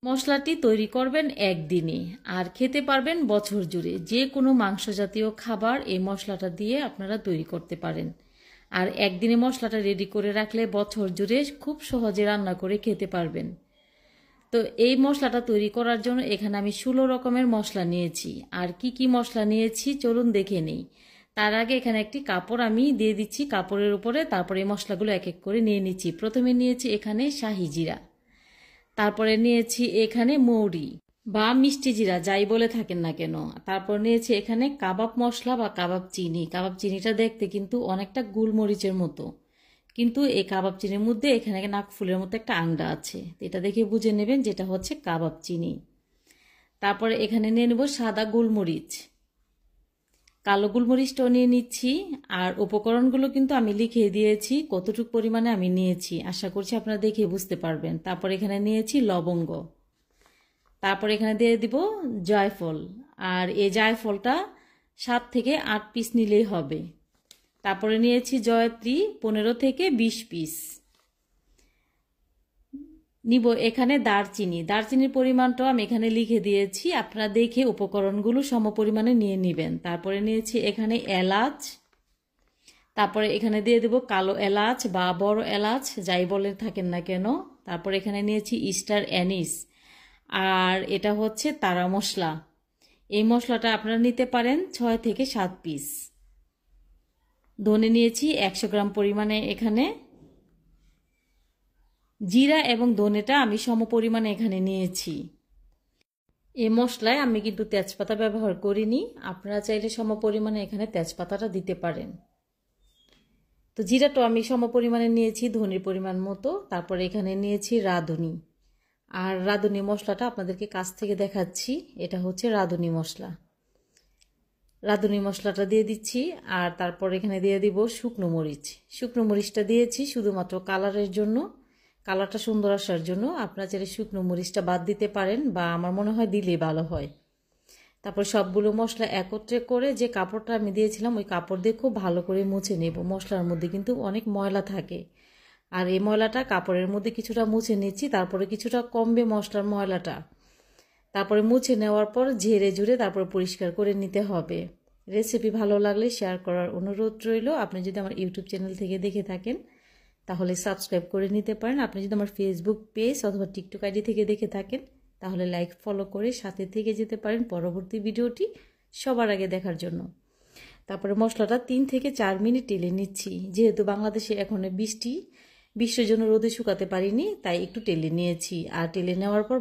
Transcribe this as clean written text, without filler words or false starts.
মশলাটি তৈরি করবেন একদিনে আর খেতে পারবেন বছর জুড়ে। যে কোনো মাংস জাতীয় খাবার এই মশলাটা দিয়ে আপনারা তৈরি করতে পারেন। আর একদিনে মশলাটা রেডি করে রাখলে বছর জুড়ে খুব সহজে রান্না করে খেতে পারবেন। তো এই মশলাটা তৈরি করার জন্য এখানে আমি 16 রকমের মশলা নিয়েছি। আর কি কি মশলা নিয়েছি চলুন দেখে নেই। তার আগে এখানে একটি কাপড় আমি দিয়ে দিচ্ছি, কাপড়ের উপরে তারপরে এই মশলাগুলো এক এক করে নিয়ে নিচ্ছি। প্রথমে নিয়েছি এখানে শাহি জিরা, তারপরে নিয়েছি এখানে মৌরি বা মিষ্টি জিরা যাই বলে থাকেন না কেন। তারপর নিয়েছি এখানে কাবাব মশলা বা কাবাব চিনি। কাবাব চিনিটা দেখতে কিন্তু অনেকটা গোলমরিচের মতো, কিন্তু এই কাবাব চিনির মধ্যে এখানে নাকফুলের মতো একটা আংটা আছে, এটা দেখে বুঝে নেবেন যেটা হচ্ছে কাবাব চিনি। তারপরে এখানে নিয়ে নেব সাদা গোলমরিচ, কালো গোলমরিচটাও নিয়ে নিচ্ছি। আর উপকরণগুলো কিন্তু আমি লিখে দিয়েছি কতটুকু পরিমাণে আমি নিয়েছি, আশা করছি আপনারা দেখে বুঝতে পারবেন। তারপর এখানে নিয়েছি লবঙ্গ, তারপর এখানে দিয়ে দিব জয়ফল। আর এই জয়ফলটা 7 থেকে 8 পিস নিলেই হবে। তারপরে নিয়েছি জয়ত্রী 15 থেকে 20 পিস নিব। এখানে দারচিনি, দারচিনির পরিমাণটাও আমি এখানে লিখে দিয়েছি, আপনারা দেখে উপকরণগুলো সম পরিমাণে নিয়ে নেবেন। তারপরে নিয়েছি এখানে এলাচ, তারপরে এখানে দিয়ে দেব কালো এলাচ বা বড় এলাচ যাই বলে থাকেন না কেন। তারপরে এখানে নিয়েছি স্টার অ্যানিস, আর এটা হচ্ছে তারা মশলা। এই মশলাটা আপনারা নিতে পারেন 6 থেকে 7 পিস। ধনে নিয়েছি 100 গ্রাম পরিমাণে। এখানে জিরা এবং ধনেটা আমি সম পরিমাণে এখানে নিয়েছি। এই মশলায় আমি কিন্তু তেজপাতা ব্যবহার করিনি, আপনারা চাইলে সম পরিমাণে এখানে তেজপাতাটা দিতে পারেন। তো জিরাটা আমি সম পরিমাণে নিয়েছি, ধনের পরিমাণ মতো। তারপরে এখানে নিয়েছি রাঁধুনি, আর রাঁধুনি মশলাটা আপনাদেরকে কাছ থেকে দেখাচ্ছি, এটা হচ্ছে রাঁধুনি মশলা। রাঁধুনি মশলাটা দিয়ে দিচ্ছি। আর তারপর এখানে দিয়ে দিব শুকনো মরিচ। শুকনো মরিচটা দিয়েছি শুধুমাত্র কালারের জন্য, কালারটা সুন্দর আসার জন্য। আপনারা চাইলে শুকনো মরিচটা বাদ দিতে পারেন, বা আমার মনে হয় দিলেই ভালো হয়। তারপর সবগুলো মশলা একত্রে করে যে কাপড়টা আমি দিয়েছিলাম ওই কাপড় দিয়ে খুব ভালো করে মুছে নেব। মশলার মধ্যে কিন্তু অনেক ময়লা থাকে, আর এই ময়লাটা কাপড়ের মধ্যে কিছুটা মুছে নিচ্ছি। তারপরে কিছুটা কমবে মশলার ময়লাটা। তারপরে মুছে নেওয়ার পর ঝেড়ে ঝুড়ে তারপর পরিষ্কার করে নিতে হবে। রেসিপি ভালো লাগলে শেয়ার করার অনুরোধ রইল। আপনি যদি আমার ইউটিউব চ্যানেল থেকে দেখে থাকেন তাহলে সাবস্ক্রাইব করে নিতে পারেন। আপনি যদি আমার ফেসবুক পেজ অথবা টিকটক আইডি থেকে দেখে থাকেন তাহলে লাইক ফলো করে সাথে থেকে যেতে পারেন পরবর্তী ভিডিওটি সবার আগে দেখার জন্য। তারপরে মশলাটা 3 থেকে 4 মিনিট টেলে নিচ্ছি। যেহেতু বাংলাদেশে এখন বৃষ্টির জন্য রোদে শুকাতে পারিনি, তাই একটু টেলে নিয়েছি। আর টেলে নেওয়ার পর